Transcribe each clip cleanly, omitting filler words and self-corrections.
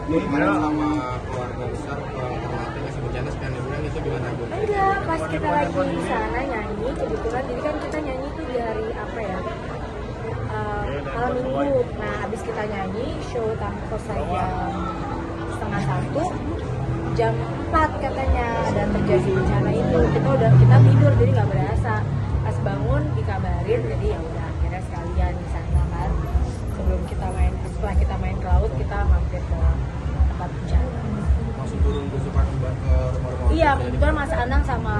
Kemarin sama keluarga besar terlatih kasih bencana sekian liburan itu gimana Bu? Enggak, pas kita lagi di sana nyanyi, kebetulan jadi kan kita nyanyi tuh di hari apa ya? Malam minggu. Nah, habis kita nyanyi, show selesai jam 1:30, jam 4 katanya ada terjadi bencana itu. Kita tidur jadi nggak berasa. Pas bangun dikabarin, jadi ya udah akhirnya sekalian di sana kan. Setelah kita main ke laut, kita mampir ke tempat bencana. Langsung turun berusukan ke rumah-rumah? Iya, kebetulan Mas Anang sama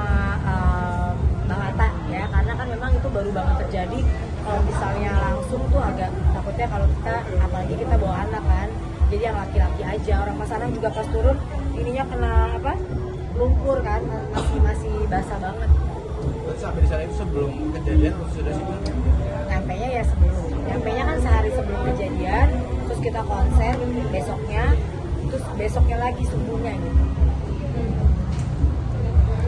Bang Atta ya, karena kan memang itu baru banget terjadi. Kalau misalnya langsung tuh agak takutnya kalau kita, apalagi kita bawa anak kan, jadi yang laki-laki aja. Orang Mas Anang juga pas turun ininya kena lumpur kan, masih basah banget. Berarti sampai di sana itu sebelum kejadian sudah sibuk? Nyampenya ya sebelum, nyampenya kan sehari sebelum kejadian, terus kita konser besoknya, terus besoknya lagi subuhnya gitu.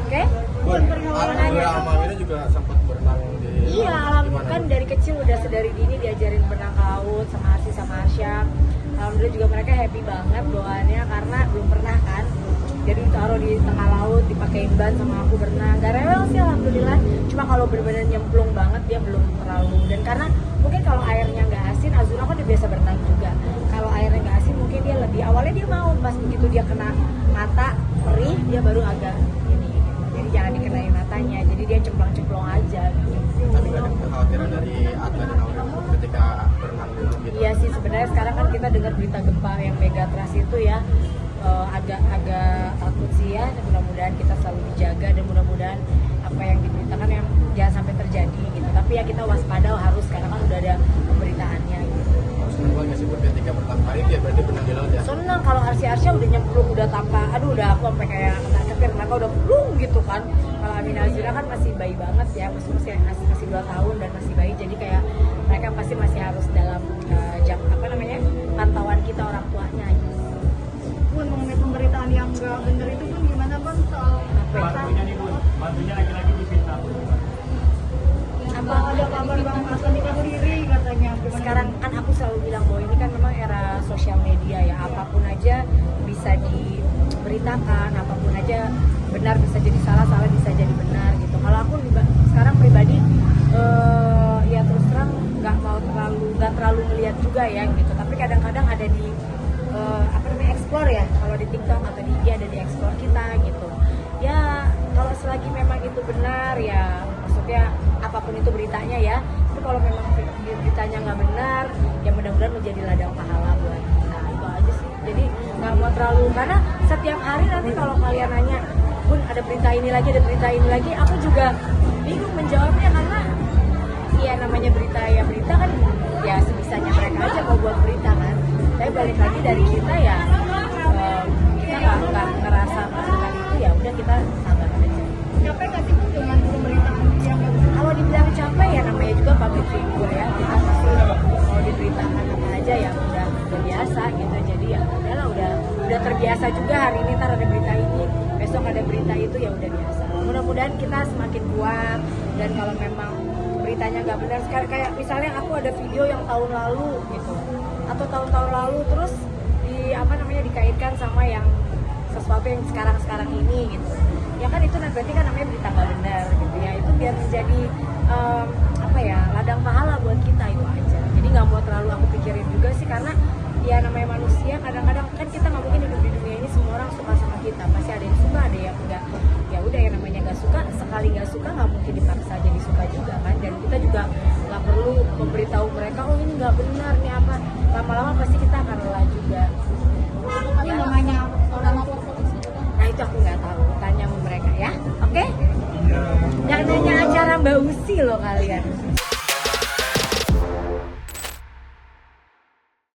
Oke? Alhamdulillah juga sempat berenang di. Iya, alhamdulillah kan dari kecil udah sedari dini diajarin berenang ke laut sama Arsi sama Arsya. Alhamdulillah juga mereka happy banget bawaannya karena belum pernah kan. Jadi ditaruh di tengah laut, dipakein ban sama aku berenang. Gak rewel sih alhamdulillah. Cuma kalau benar-benar nyemplung banget dia belum terlalu. Dan karena mungkin kalau airnya nggak asin, Azura kan udah biasa berenang juga. Kalau airnya nggak asin mungkin dia lebih. Awalnya dia mau, pas begitu dia kena mata perih dia baru agak ini. Jadi jangan dikenain matanya. Jadi dia cemplung-cemplung aja. Tapi nggak ada kekhawatiran dari atlet dan Aurel ketika berenang dulu gitu? Iya sih, sebenarnya sekarang kan kita dengar berita gempa yang megatrust itu ya. Agak takut sih ya, mudah-mudahan kita selalu dijaga dan mudah-mudahan apa yang diberitakan yang jangan sampai terjadi gitu. Tapi ya kita waspada harus karena kan udah ada pemberitaannya gitu. Seneng banget sih buat ketika pertama kali dia berarti berenang di laut ya? Senang kalau Arsya udah nyemplung udah tanpa, udah aku sampai kayak kena ketir, mereka udah plung gitu kan. Kalau Amina Azura kan masih bayi banget ya, masih 2 tahun dan masih bayi, jadi kayak mereka pasti masih harus dalam pantauan kita orang tuanya gitu. Bun, mengenai pemberitaan yang nggak benar itu pun gimana Bang soal bantunya nih Bun, bantunya lagi-lagi difitnah. apa ada kabar Bang akan nikah diri katanya? Sekarang kan aku selalu bilang bahwa ini kan memang era sosial media ya, apapun aja bisa diberitakan, apapun aja benar bisa jadi salah, salah bisa jadi benar gitu. Kalau aku sekarang pribadi ya terus terang nggak terlalu melihat juga ya gitu, tapi kadang-kadang ada di explore ya, kalau di TikTok atau di IG ada di explore kita gitu ya. Kalau selagi memang itu benar ya, maksudnya apapun itu beritanya ya, tapi kalau memang beritanya nggak benar ya mudah-mudahan menjadi ladang pahala buat kita, itu aja sih. Jadi nggak mau terlalu, karena setiap hari nanti kalau kalian nanya Bun ada berita ini lagi, aku juga bingung menjawabnya karena ya namanya berita kan ya sebisanya mereka aja mau buat berita kan. Tapi balik lagi dari kita ya, kita nggak ngerasa masukan itu, ya udah kita sabar aja. Capek nggak sih dengan pemberitaan yang Kalau dibilang capek ya namanya juga public figure ya, kita pasti mau diberitakan apa aja ya udah biasa gitu. Jadi ya udahlah, udah terbiasa juga. Hari ini ntar ada berita ini, besok ada berita itu, ya udah biasa. Mudah-mudahan kita semakin kuat, dan kalau memang beritanya nggak benar, kayak misalnya aku ada video yang tahun lalu gitu atau tahun-tahun lalu terus dikaitkan sama yang sesuatu yang sekarang ini gitu ya kan, itu berarti kan namanya berita nggak benar gitu ya. Itu biar menjadi ladang pahala buat kita, itu aja. Jadi nggak mau terlalu aku pikirin juga sih, karena ya namanya manusia, kadang-kadang kan kita nggak mungkin hidup di dunia ini semua orang suka sama kita, pasti ada yang suka ada yang enggak. Ya udah, yang namanya nggak suka, sekali nggak suka nggak mungkin dipaksa jadi suka juga kan. Dan kita juga nggak perlu memberitahu mereka oh ini nggak benar nih apa, lama-lama pasti kita akan lelah juga. ini namanya orang tua? Nah itu aku nggak tahu, tanya sama mereka ya, oke? Jangan nanya acara Mbak Usi loh kalian.